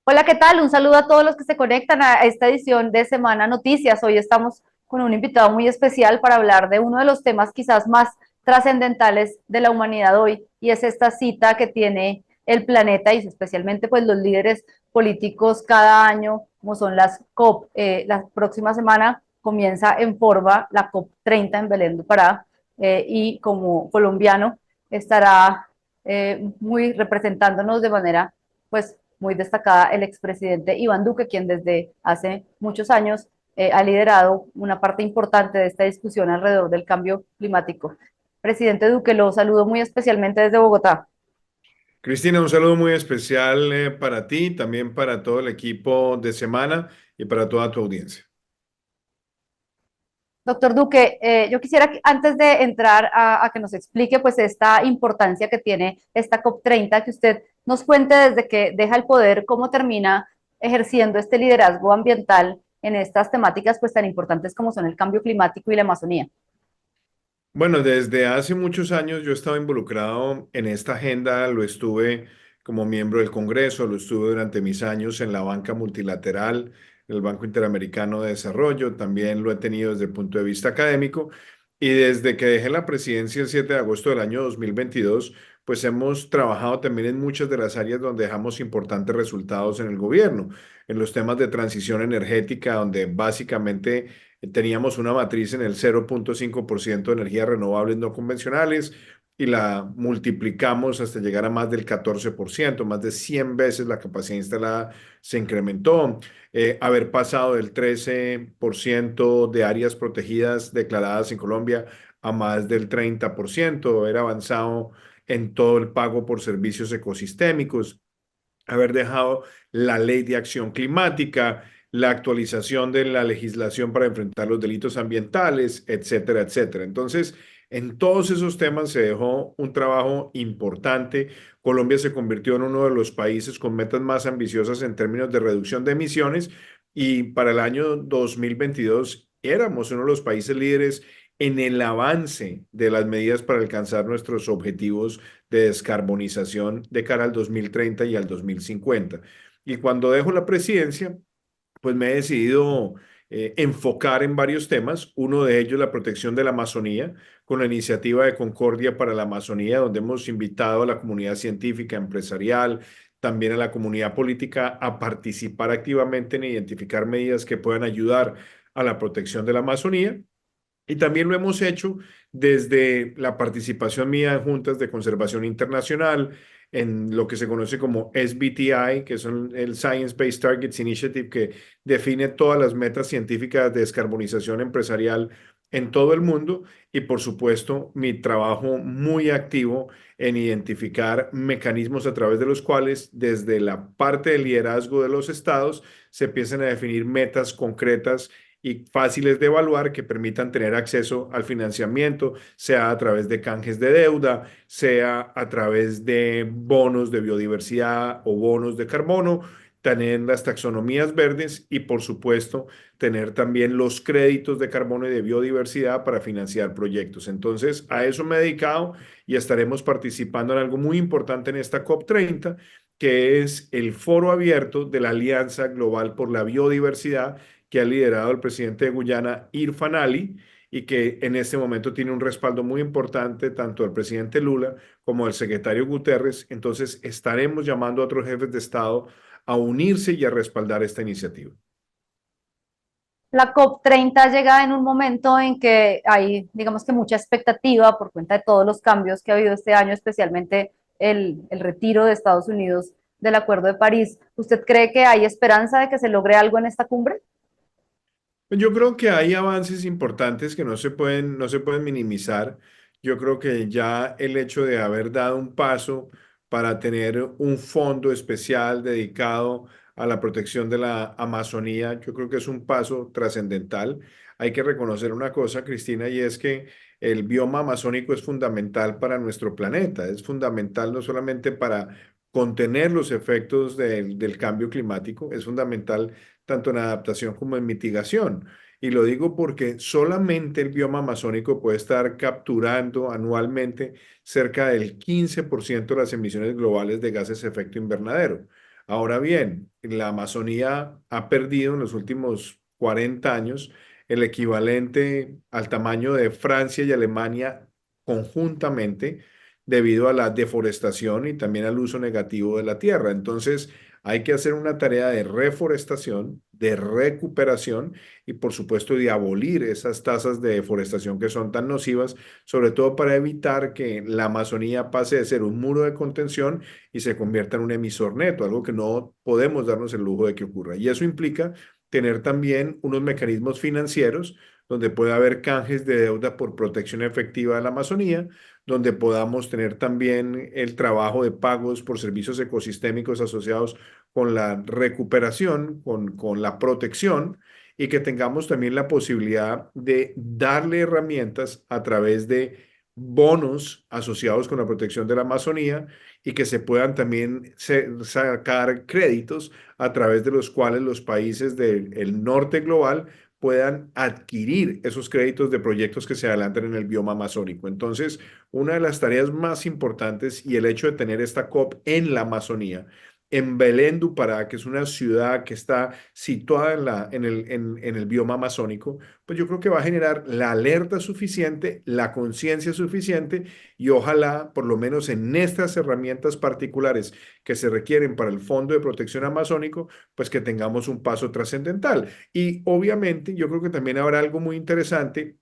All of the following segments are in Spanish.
Hola, ¿qué tal? Un saludo a todos los que se conectan a esta edición de Semana Noticias. Hoy estamos con un invitado muy especial para hablar de uno de los temas quizás más trascendentales de la humanidad hoy, y es esta cita que tiene el planeta y especialmente pues los líderes políticos cada año, como son las COP. La próxima semana comienza en forma la COP 30 en Belén do Pará, y como colombiano estará muy representándonos de manera pues muy destacada el expresidente Iván Duque, quien desde hace muchos años ha liderado una parte importante de esta discusión alrededor del cambio climático. Presidente Duque, lo saludo muy especialmente desde Bogotá. Cristina, un saludo muy especial para ti, también para todo el equipo de Semana y para toda tu audiencia. Doctor Duque, yo quisiera que antes de entrar a que nos explique pues esta importancia que tiene esta COP 30, que usted nos cuente desde que deja el poder cómo termina ejerciendo este liderazgo ambiental en estas temáticas pues tan importantes como son el cambio climático y la Amazonía. Bueno, desde hace muchos años yo estaba involucrado en esta agenda, lo estuve como miembro del Congreso, lo estuve durante mis años en la banca multilateral, en el Banco Interamericano de Desarrollo, también lo he tenido desde el punto de vista académico y desde que dejé la presidencia el 7 de agosto del año 2022, pues hemos trabajado también en muchas de las áreas donde dejamos importantes resultados en el gobierno, en los temas de transición energética, donde básicamente teníamos una matriz en el 0,5% de energías renovables no convencionales y la multiplicamos hasta llegar a más del 14%, más de 100 veces la capacidad instalada se incrementó. Haber pasado del 13% de áreas protegidas declaradas en Colombia a más del 30%, haber avanzado en todo el pago por servicios ecosistémicos, haber dejado la ley de acción climática, la actualización de la legislación para enfrentar los delitos ambientales, etcétera, etcétera. Entonces, en todos esos temas se dejó un trabajo importante. Colombia se convirtió en uno de los países con metas más ambiciosas en términos de reducción de emisiones y para el año 2022 éramos uno de los países líderes en el avance de las medidas para alcanzar nuestros objetivos de descarbonización de cara al 2030 y al 2050. Y cuando dejo la presidencia, pues me he decidido enfocar en varios temas. Uno de ellos, la protección de la Amazonía, con la iniciativa de Concordia para la Amazonía, donde hemos invitado a la comunidad científica, empresarial, también a la comunidad política a participar activamente en identificar medidas que puedan ayudar a la protección de la Amazonía. Y también lo hemos hecho desde la participación mía en juntas de conservación internacional, en lo que se conoce como SBTI, que son el Science Based Targets Initiative, que define todas las metas científicas de descarbonización empresarial en todo el mundo. Y por supuesto, mi trabajo muy activo en identificar mecanismos a través de los cuales, desde la parte del liderazgo de los estados, se empiezan a definir metas concretas y fáciles de evaluar que permitan tener acceso al financiamiento, sea a través de canjes de deuda, sea a través de bonos de biodiversidad o bonos de carbono, tener las taxonomías verdes y, por supuesto, tener también los créditos de carbono y de biodiversidad para financiar proyectos. Entonces, a eso me he dedicado y estaremos participando en algo muy importante en esta COP 30, que es el foro abierto de la Alianza Global por la Biodiversidad, que ha liderado el presidente de Guyana, Irfan Ali, y que en este momento tiene un respaldo muy importante tanto del presidente Lula como del secretario Guterres. Entonces estaremos llamando a otros jefes de Estado a unirse y a respaldar esta iniciativa. La COP 30 llega en un momento en que hay, digamos que mucha expectativa por cuenta de todos los cambios que ha habido este año, especialmente el retiro de Estados Unidos del Acuerdo de París. ¿Usted cree que hay esperanza de que se logre algo en esta cumbre? Yo creo que hay avances importantes que no se pueden minimizar. Yo creo que ya el hecho de haber dado un paso para tener un fondo especial dedicado a la protección de la Amazonía, yo creo que es un paso trascendental. Hay que reconocer una cosa, Cristina, y es que el bioma amazónico es fundamental para nuestro planeta. Es fundamental no solamente para contener los efectos del cambio climático, es fundamental tanto en adaptación como en mitigación. Y lo digo porque solamente el bioma amazónico puede estar capturando anualmente cerca del 15% de las emisiones globales de gases de efecto invernadero. Ahora bien, la Amazonía ha perdido en los últimos 40 años el equivalente al tamaño de Francia y Alemania conjuntamente debido a la deforestación y también al uso negativo de la tierra. Entonces, hay que hacer una tarea de reforestación, de recuperación y, por supuesto, de abolir esas tasas de deforestación que son tan nocivas, sobre todo para evitar que la Amazonía pase de ser un muro de contención y se convierta en un emisor neto, algo que no podemos darnos el lujo de que ocurra. Y eso implica tener también unos mecanismos financieros donde pueda haber canjes de deuda por protección efectiva de la Amazonía, donde podamos tener también el trabajo de pagos por servicios ecosistémicos asociados con la recuperación, con la protección, y que tengamos también la posibilidad de darle herramientas a través de bonos asociados con la protección de la Amazonía y que se puedan también sacar créditos a través de los cuales los países del norte global puedan adquirir esos créditos de proyectos que se adelantan en el bioma amazónico. Entonces, una de las tareas más importantes y el hecho de tener esta COP en la Amazonía, en Belén do Pará, que es una ciudad que está situada en el bioma amazónico, pues yo creo que va a generar la alerta suficiente, la conciencia suficiente y ojalá, por lo menos en estas herramientas particulares que se requieren para el Fondo de Protección Amazónico, pues que tengamos un paso trascendental. Y obviamente yo creo que también habrá algo muy interesante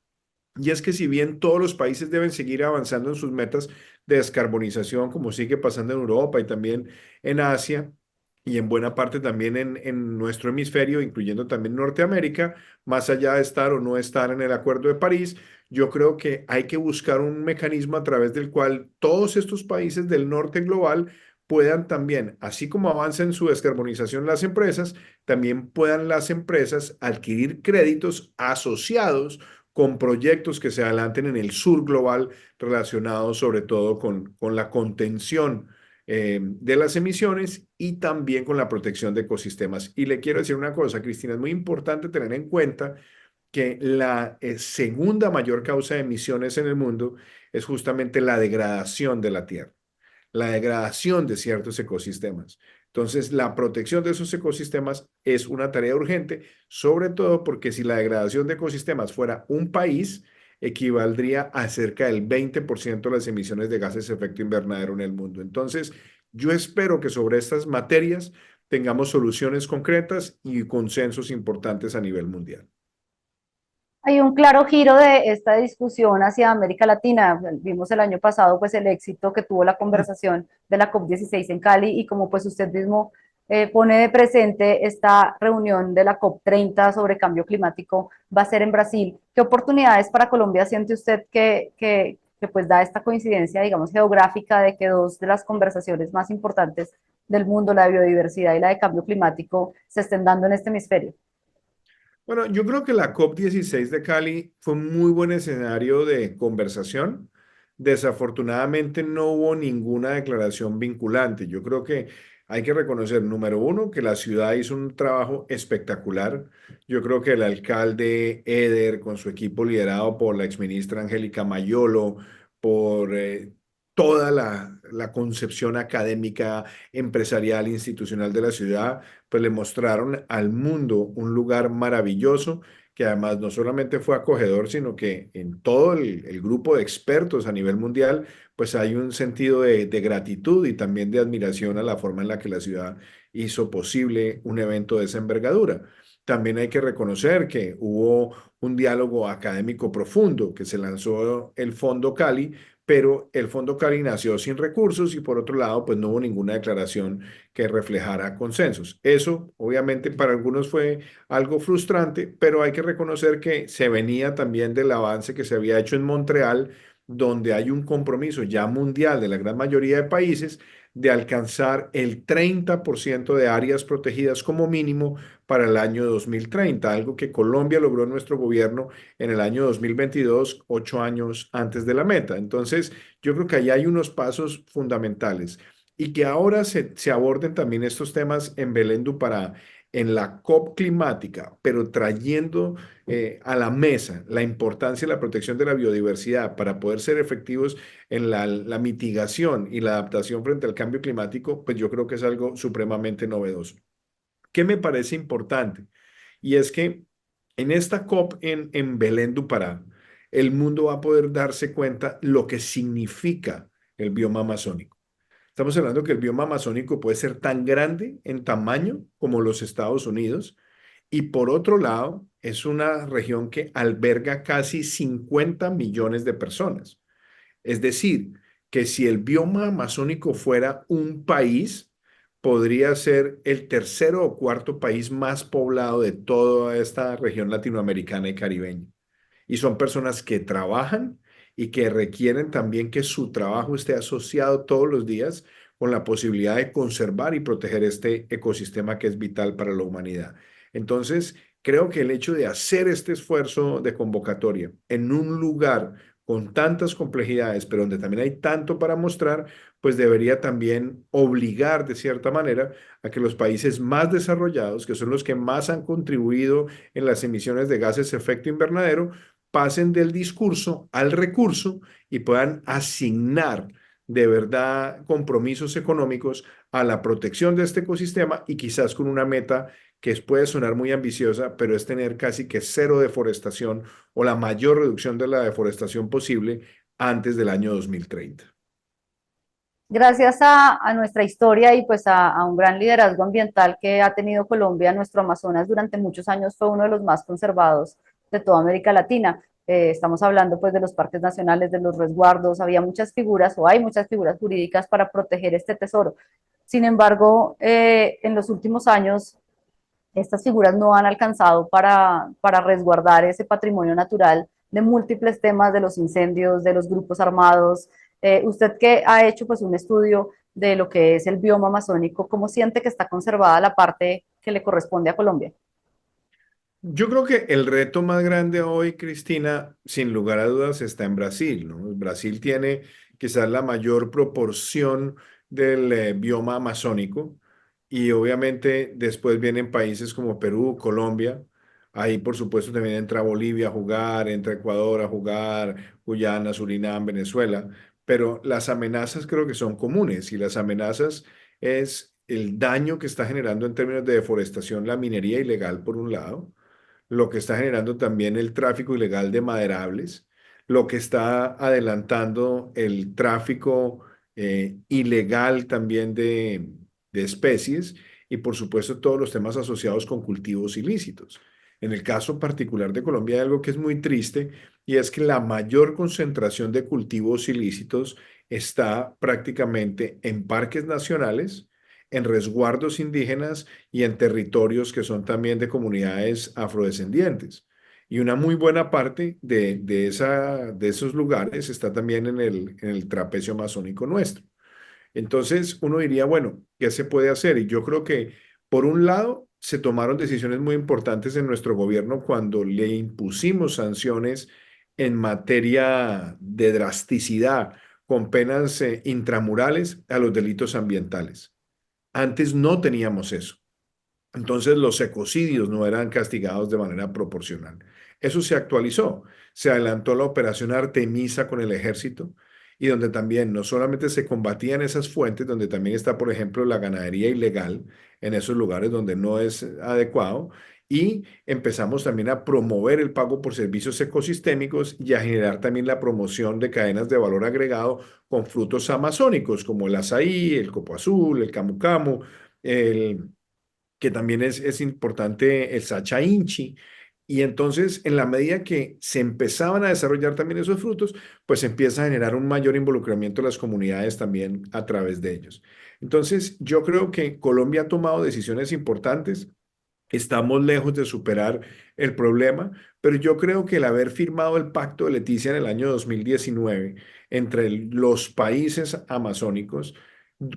y es que si bien todos los países deben seguir avanzando en sus metas de descarbonización, como sigue pasando en Europa y también en Asia, y en buena parte también en nuestro hemisferio, incluyendo también Norteamérica, más allá de estar o no estar en el Acuerdo de París, yo creo que hay que buscar un mecanismo a través del cual todos estos países del norte global puedan también, así como avancen su descarbonización las empresas, también puedan las empresas adquirir créditos asociados con proyectos que se adelanten en el sur global relacionados sobre todo con la contención de las emisiones y también con la protección de ecosistemas. Y le quiero decir una cosa, Cristina, es muy importante tener en cuenta que la segunda mayor causa de emisiones en el mundo es justamente la degradación de la tierra, la degradación de ciertos ecosistemas. Entonces, la protección de esos ecosistemas es una tarea urgente, sobre todo porque si la degradación de ecosistemas fuera un país, equivaldría a cerca del 20% de las emisiones de gases de efecto invernadero en el mundo. Entonces, yo espero que sobre estas materias tengamos soluciones concretas y consensos importantes a nivel mundial. Hay un claro giro de esta discusión hacia América Latina. Vimos el año pasado pues el éxito que tuvo la conversación de la COP16 en Cali y como pues usted mismo pone de presente esta reunión de la COP30 sobre cambio climático va a ser en Brasil. ¿Qué oportunidades para Colombia siente usted que pues da esta coincidencia, digamos, geográfica de que dos de las conversaciones más importantes del mundo, la de biodiversidad y la de cambio climático, se estén dando en este hemisferio? Bueno, yo creo que la COP16 de Cali fue un muy buen escenario de conversación. Desafortunadamente no hubo ninguna declaración vinculante. Yo creo que hay que reconocer, número uno, que la ciudad hizo un trabajo espectacular. Yo creo que el alcalde Eder, con su equipo liderado por la exministra Angélica Mayolo, por toda la concepción académica, empresarial, institucional de la ciudad, pues le mostraron al mundo un lugar maravilloso que además no solamente fue acogedor, sino que en todo el grupo de expertos a nivel mundial, pues hay un sentido de gratitud y también de admiración a la forma en la que la ciudad hizo posible un evento de esa envergadura. También hay que reconocer que hubo un diálogo académico profundo, que se lanzó el Fondo Cali, pero el Fondo Cali nació sin recursos y por otro lado, pues no hubo ninguna declaración que reflejara consensos. Eso, obviamente, para algunos fue algo frustrante, pero hay que reconocer que se venía también del avance que se había hecho en Montreal, donde hay un compromiso ya mundial de la gran mayoría de países de alcanzar el 30% de áreas protegidas como mínimo para el año 2030, algo que Colombia logró en nuestro gobierno en el año 2022, 8 años antes de la meta. Entonces, yo creo que ahí hay unos pasos fundamentales y que ahora se aborden también estos temas en Belén do Pará, en la COP climática, pero trayendo a la mesa la importancia de la protección de la biodiversidad para poder ser efectivos en la mitigación y la adaptación frente al cambio climático, pues yo creo que es algo supremamente novedoso. ¿Qué me parece importante? Y es que en esta COP en Belén do Pará, el mundo va a poder darse cuenta lo que significa el bioma amazónico. Estamos hablando que el bioma amazónico puede ser tan grande en tamaño como los Estados Unidos y por otro lado es una región que alberga casi 50 millones de personas. Es decir, que si el bioma amazónico fuera un país, podría ser el tercero o cuarto país más poblado de toda esta región latinoamericana y caribeña. Y son personas que trabajan y que requieren también que su trabajo esté asociado todos los días con la posibilidad de conservar y proteger este ecosistema que es vital para la humanidad. Entonces, creo que el hecho de hacer este esfuerzo de convocatoria en un lugar con tantas complejidades, pero donde también hay tanto para mostrar, pues debería también obligar de cierta manera a que los países más desarrollados, que son los que más han contribuido en las emisiones de gases de efecto invernadero, pasen del discurso al recurso y puedan asignar de verdad compromisos económicos a la protección de este ecosistema y quizás con una meta que puede sonar muy ambiciosa, pero es tener casi que cero deforestación o la mayor reducción de la deforestación posible antes del año 2030. Gracias a nuestra historia y pues a un gran liderazgo ambiental que ha tenido Colombia, nuestro Amazonas durante muchos años fue uno de los más conservados de toda América Latina. Estamos hablando pues de los parques nacionales, de los resguardos, había muchas figuras o hay muchas figuras jurídicas para proteger este tesoro. Sin embargo, en los últimos años estas figuras no han alcanzado para resguardar ese patrimonio natural de múltiples temas, de los incendios, de los grupos armados. Usted que ha hecho pues un estudio de lo que es el bioma amazónico, ¿cómo siente que está conservada la parte que le corresponde a Colombia? Yo creo que el reto más grande hoy, Cristina, sin lugar a dudas, está en Brasil, ¿no? Brasil tiene quizás la mayor proporción del bioma amazónico y obviamente después vienen países como Perú, Colombia. Ahí, por supuesto, también entra Bolivia a jugar, entra Ecuador a jugar, Guyana, Surinam, Venezuela. Pero las amenazas creo que son comunes y las amenazas es el daño que está generando en términos de deforestación la minería ilegal, por un lado, lo que está generando también el tráfico ilegal de maderables, lo que está adelantando el tráfico ilegal también de especies y por supuesto todos los temas asociados con cultivos ilícitos. En el caso particular de Colombia hay algo que es muy triste y es que la mayor concentración de cultivos ilícitos está prácticamente en parques nacionales, en resguardos indígenas y en territorios que son también de comunidades afrodescendientes. Y una muy buena parte de esos lugares está también en el trapecio amazónico nuestro. Entonces, uno diría, bueno, ¿qué se puede hacer? Y yo creo que, por un lado, se tomaron decisiones muy importantes en nuestro gobierno cuando le impusimos sanciones en materia de drasticidad con penas intramurales a los delitos ambientales. Antes no teníamos eso. Entonces los ecocidios no eran castigados de manera proporcional. Eso se actualizó. Se adelantó la operación Artemisa con el ejército y donde también no solamente se combatían esas fuentes, donde también está, por ejemplo, la ganadería ilegal en esos lugares donde no es adecuado. Y empezamos también a promover el pago por servicios ecosistémicos y a generar también la promoción de cadenas de valor agregado con frutos amazónicos como el azaí, el copo azul, el camu camu, el que también es importante el Sacha Inchi. Y entonces, en la medida que se empezaban a desarrollar también esos frutos, pues empieza a generar un mayor involucramiento de las comunidades también a través de ellos. Entonces, yo creo que Colombia ha tomado decisiones importantes. Estamos lejos de superar el problema, pero yo creo que el haber firmado el Pacto de Leticia en el año 2019 entre los países amazónicos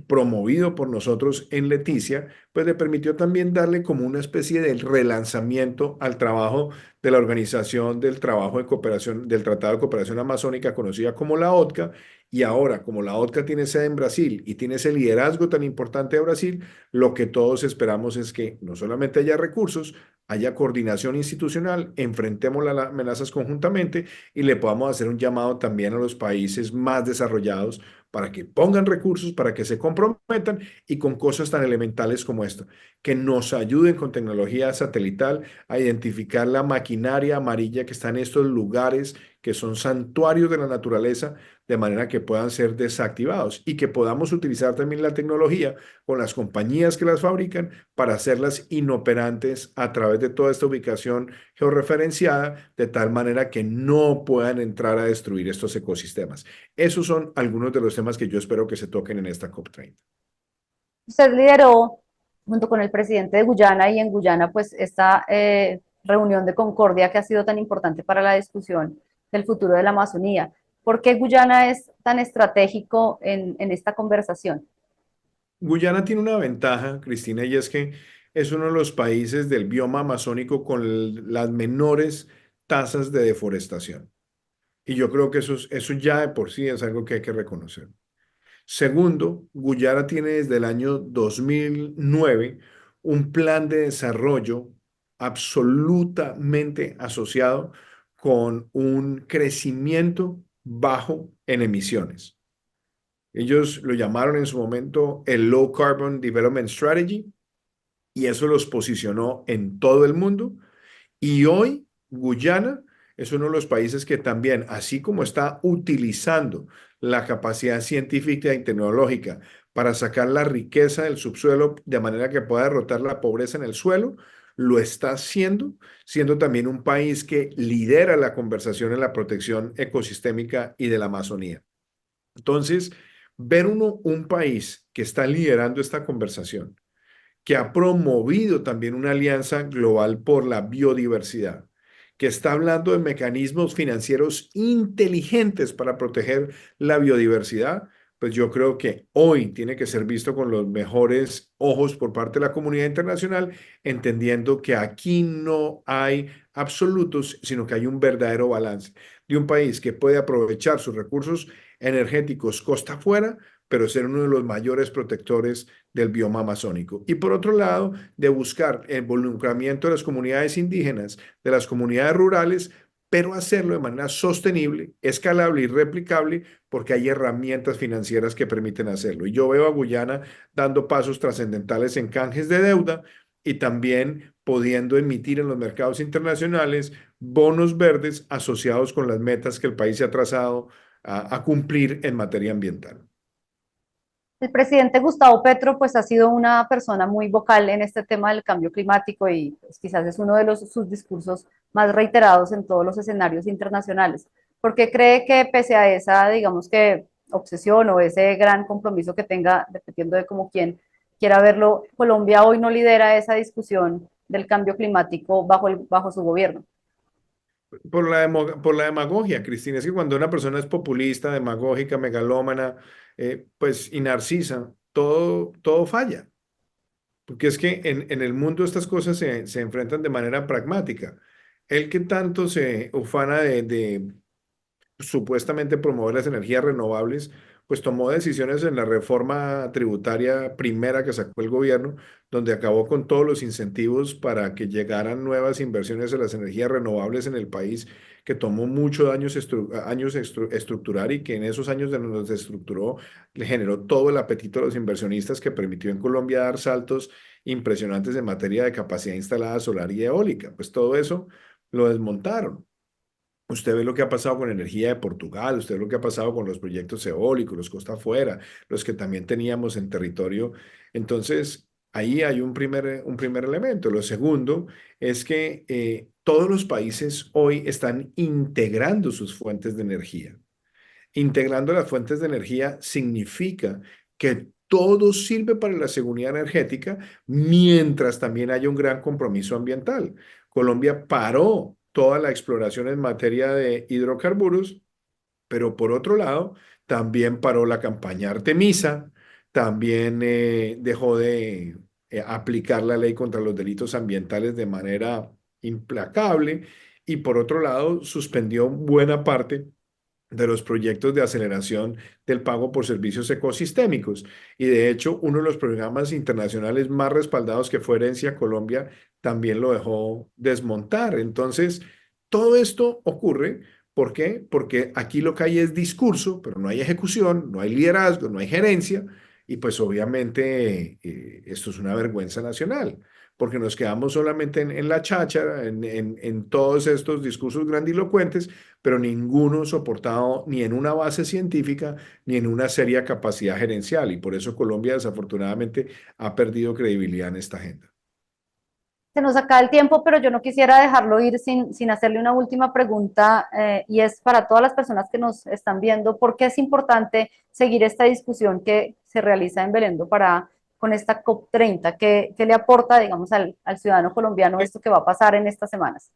promovido por nosotros en Leticia, pues le permitió también darle como una especie de relanzamiento al trabajo de la Organización del Trabajo de Cooperación, del Tratado de Cooperación Amazónica, conocida como la OTCA, y ahora, como la OTCA tiene sede en Brasil y tiene ese liderazgo tan importante de Brasil, lo que todos esperamos es que no solamente haya recursos, haya coordinación institucional, enfrentemos las amenazas conjuntamente y le podamos hacer un llamado también a los países más desarrollados para que pongan recursos, para que se comprometan y con cosas tan elementales como esto, que nos ayuden con tecnología satelital a identificar la maquinaria amarilla que está en estos lugares que son santuarios de la naturaleza, de manera que puedan ser desactivados y que podamos utilizar también la tecnología con las compañías que las fabrican para hacerlas inoperantes a través de toda esta ubicación georreferenciada, de tal manera que no puedan entrar a destruir estos ecosistemas. Esos son algunos de los temas que yo espero que se toquen en esta COP30. Usted lideró junto con el presidente de Guyana y en Guyana pues esta reunión de concordia que ha sido tan importante para la discusión del futuro de la Amazonía. ¿Por qué Guyana es tan estratégico en esta conversación? Guyana tiene una ventaja, Cristina, y es que es uno de los países del bioma amazónico con las menores tasas de deforestación. Y yo creo que eso ya de por sí es algo que hay que reconocer. Segundo, Guyana tiene desde el año 2009 un plan de desarrollo absolutamente asociado con un crecimiento bajo en emisiones. Ellos lo llamaron en su momento el Low Carbon Development Strategy y eso los posicionó en todo el mundo. Y hoy Guyana es uno de los países que también, así como está utilizando la capacidad científica y tecnológica para sacar la riqueza del subsuelo de manera que pueda derrotar la pobreza en el suelo, lo está haciendo, siendo también un país que lidera la conversación en la protección ecosistémica y de la Amazonía. Entonces, ver un país que está liderando esta conversación, que ha promovido también una alianza global por la biodiversidad, que está hablando de mecanismos financieros inteligentes para proteger la biodiversidad, pues yo creo que hoy tiene que ser visto con los mejores ojos por parte de la comunidad internacional, entendiendo que aquí no hay absolutos, sino que hay un verdadero balance de un país que puede aprovechar sus recursos energéticos costa afuera, pero ser uno de los mayores protectores del bioma amazónico. Y por otro lado, de buscar el involucramiento de las comunidades indígenas, de las comunidades rurales, pero hacerlo de manera sostenible, escalable y replicable, porque hay herramientas financieras que permiten hacerlo. Y yo veo a Guyana dando pasos trascendentales en canjes de deuda y también pudiendo emitir en los mercados internacionales bonos verdes asociados con las metas que el país se ha trazado a cumplir en materia ambiental. El presidente Gustavo Petro pues ha sido una persona muy vocal en este tema del cambio climático y pues, quizás es uno de sus discursos más reiterados en todos los escenarios internacionales. ¿Por qué cree que pese a esa, digamos que, obsesión o ese gran compromiso que tenga, dependiendo de cómo quien quiera verlo, Colombia hoy no lidera esa discusión del cambio climático bajo su gobierno? Por la demagogia, Cristina. Es que cuando una persona es populista, demagógica, megalómana, pues y narcisa, todo falla. Porque es que en el mundo estas cosas se enfrentan de manera pragmática. El que tanto se ufana de supuestamente promover las energías renovables, pues tomó decisiones en la reforma tributaria primera que sacó el gobierno, donde acabó con todos los incentivos para que llegaran nuevas inversiones en las energías renovables en el país, que tomó muchos años, estructurar y que en esos años de nos estructuró, le generó todo el apetito a los inversionistas que permitió en Colombia dar saltos impresionantes en materia de capacidad instalada solar y eólica. Pues todo eso lo desmontaron. Usted ve lo que ha pasado con energía de Portugal, usted ve lo que ha pasado con los proyectos eólicos, los costa afuera, los que también teníamos en territorio. Entonces, ahí hay un primer elemento. Lo segundo es que todos los países hoy están integrando sus fuentes de energía. Integrando las fuentes de energía significa que todo sirve para la seguridad energética mientras también haya un gran compromiso ambiental. Colombia paró toda la exploración en materia de hidrocarburos, pero por otro lado, también paró la campaña Artemisa, también dejó de aplicar la ley contra los delitos ambientales de manera implacable y por otro lado suspendió buena parte de los proyectos de aceleración del pago por servicios ecosistémicos. Y de hecho, uno de los programas internacionales más respaldados que fue Herencia Colombia también lo dejó desmontar. Entonces, todo esto ocurre. ¿Por qué? Porque aquí lo que hay es discurso, pero no hay ejecución, no hay liderazgo, no hay gerencia. Y pues obviamente esto es una vergüenza nacional, porque nos quedamos solamente en la cháchara, en todos estos discursos grandilocuentes, pero ninguno soportado ni en una base científica ni en una seria capacidad gerencial. Y por eso Colombia desafortunadamente ha perdido credibilidad en esta agenda. Se nos acaba el tiempo, pero yo no quisiera dejarlo ir sin hacerle una última pregunta, y es para todas las personas que nos están viendo, ¿por qué es importante seguir esta discusión que se realiza en Belén do Pará con esta COP30? ¿Qué le aporta, digamos, al ciudadano colombiano esto que va a pasar en estas semanas?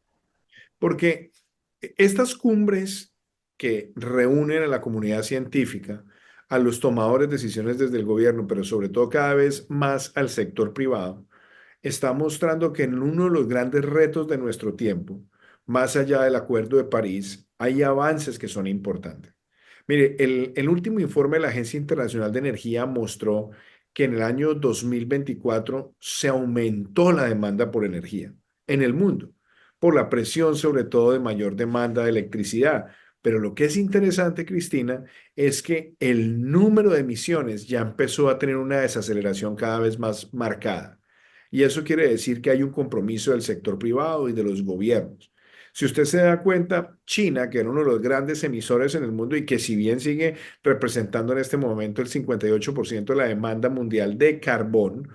Porque estas cumbres que reúnen a la comunidad científica, a los tomadores de decisiones desde el gobierno, pero sobre todo cada vez más al sector privado, está mostrando que en uno de los grandes retos de nuestro tiempo, más allá del Acuerdo de París, hay avances que son importantes. Mire, el último informe de la Agencia Internacional de Energía mostró que en el año 2024 se aumentó la demanda por energía en el mundo, por la presión sobre todo de mayor demanda de electricidad. Pero lo que es interesante, Cristina, es que el número de emisiones ya empezó a tener una desaceleración cada vez más marcada. Y eso quiere decir que hay un compromiso del sector privado y de los gobiernos. Si usted se da cuenta, China, que era uno de los grandes emisores en el mundo y que si bien sigue representando en este momento el 58% de la demanda mundial de carbón,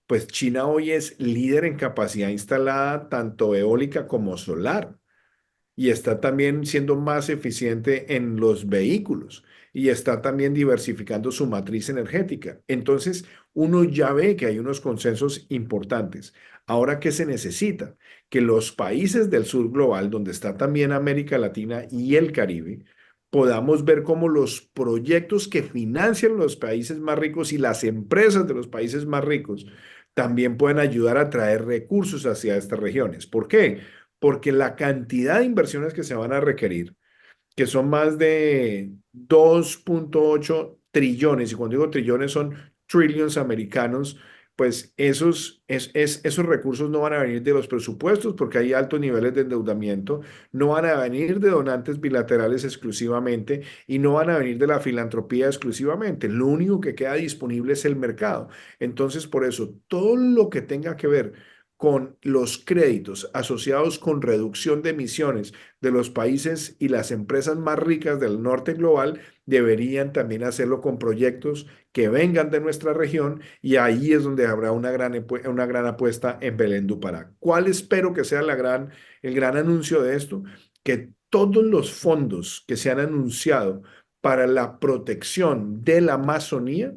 pues China hoy es líder en capacidad instalada tanto eólica como solar y está también siendo más eficiente en los vehículos y está también diversificando su matriz energética. Entonces, uno ya ve que hay unos consensos importantes. Ahora, ¿qué se necesita? Que los países del sur global, donde está también América Latina y el Caribe, podamos ver cómo los proyectos que financian los países más ricos y las empresas de los países más ricos también pueden ayudar a traer recursos hacia estas regiones. ¿Por qué? Porque la cantidad de inversiones que se van a requerir, que son más de 2,8 trillones, y cuando digo trillones son trillions americanos, pues esos recursos no van a venir de los presupuestos porque hay altos niveles de endeudamiento, no van a venir de donantes bilaterales exclusivamente y no van a venir de la filantropía exclusivamente. Lo único que queda disponible es el mercado. Entonces, por eso, todo lo que tenga que ver con los créditos asociados con reducción de emisiones de los países y las empresas más ricas del norte global deberían también hacerlo con proyectos que vengan de nuestra región y ahí es donde habrá una gran apuesta en Belén do Pará. ¿Cuál espero que sea el gran anuncio de esto? Que todos los fondos que se han anunciado para la protección de la Amazonía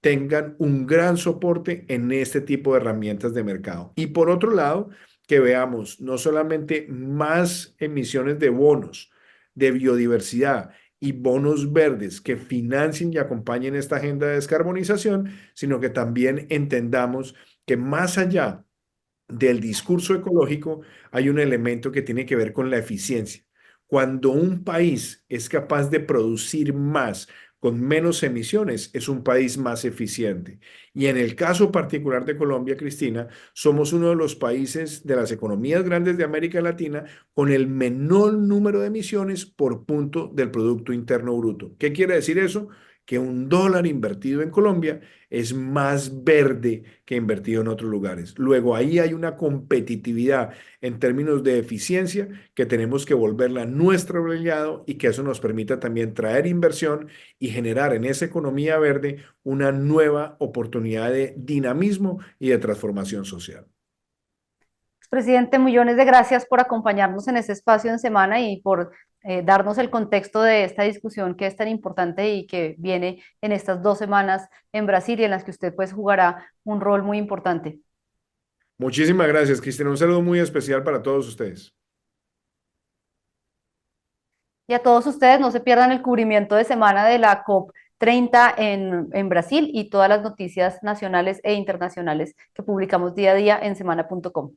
tengan un gran soporte en este tipo de herramientas de mercado. Y por otro lado, que veamos no solamente más emisiones de bonos, de biodiversidad y bonos verdes que financien y acompañen esta agenda de descarbonización, sino que también entendamos que más allá del discurso ecológico hay un elemento que tiene que ver con la eficiencia. Cuando un país es capaz de producir más con menos emisiones, es un país más eficiente. Y en el caso particular de Colombia, Cristina, somos uno de los países de las economías grandes de América Latina con el menor número de emisiones por punto del Producto Interno Bruto. ¿Qué quiere decir eso? Que un dólar invertido en Colombia es más verde que invertido en otros lugares. Luego ahí hay una competitividad en términos de eficiencia que tenemos que volverla nuestro aliado y que eso nos permita también traer inversión y generar en esa economía verde una nueva oportunidad de dinamismo y de transformación social. Presidente, millones de gracias por acompañarnos en este espacio en semana y por darnos el contexto de esta discusión que es tan importante y que viene en estas 2 semanas en Brasil y en las que usted pues jugará un rol muy importante. Muchísimas gracias, Cristina. Un saludo muy especial para todos ustedes. Y a todos ustedes no se pierdan el cubrimiento de semana de la COP 30 en Brasil y todas las noticias nacionales e internacionales que publicamos día a día en semana.com.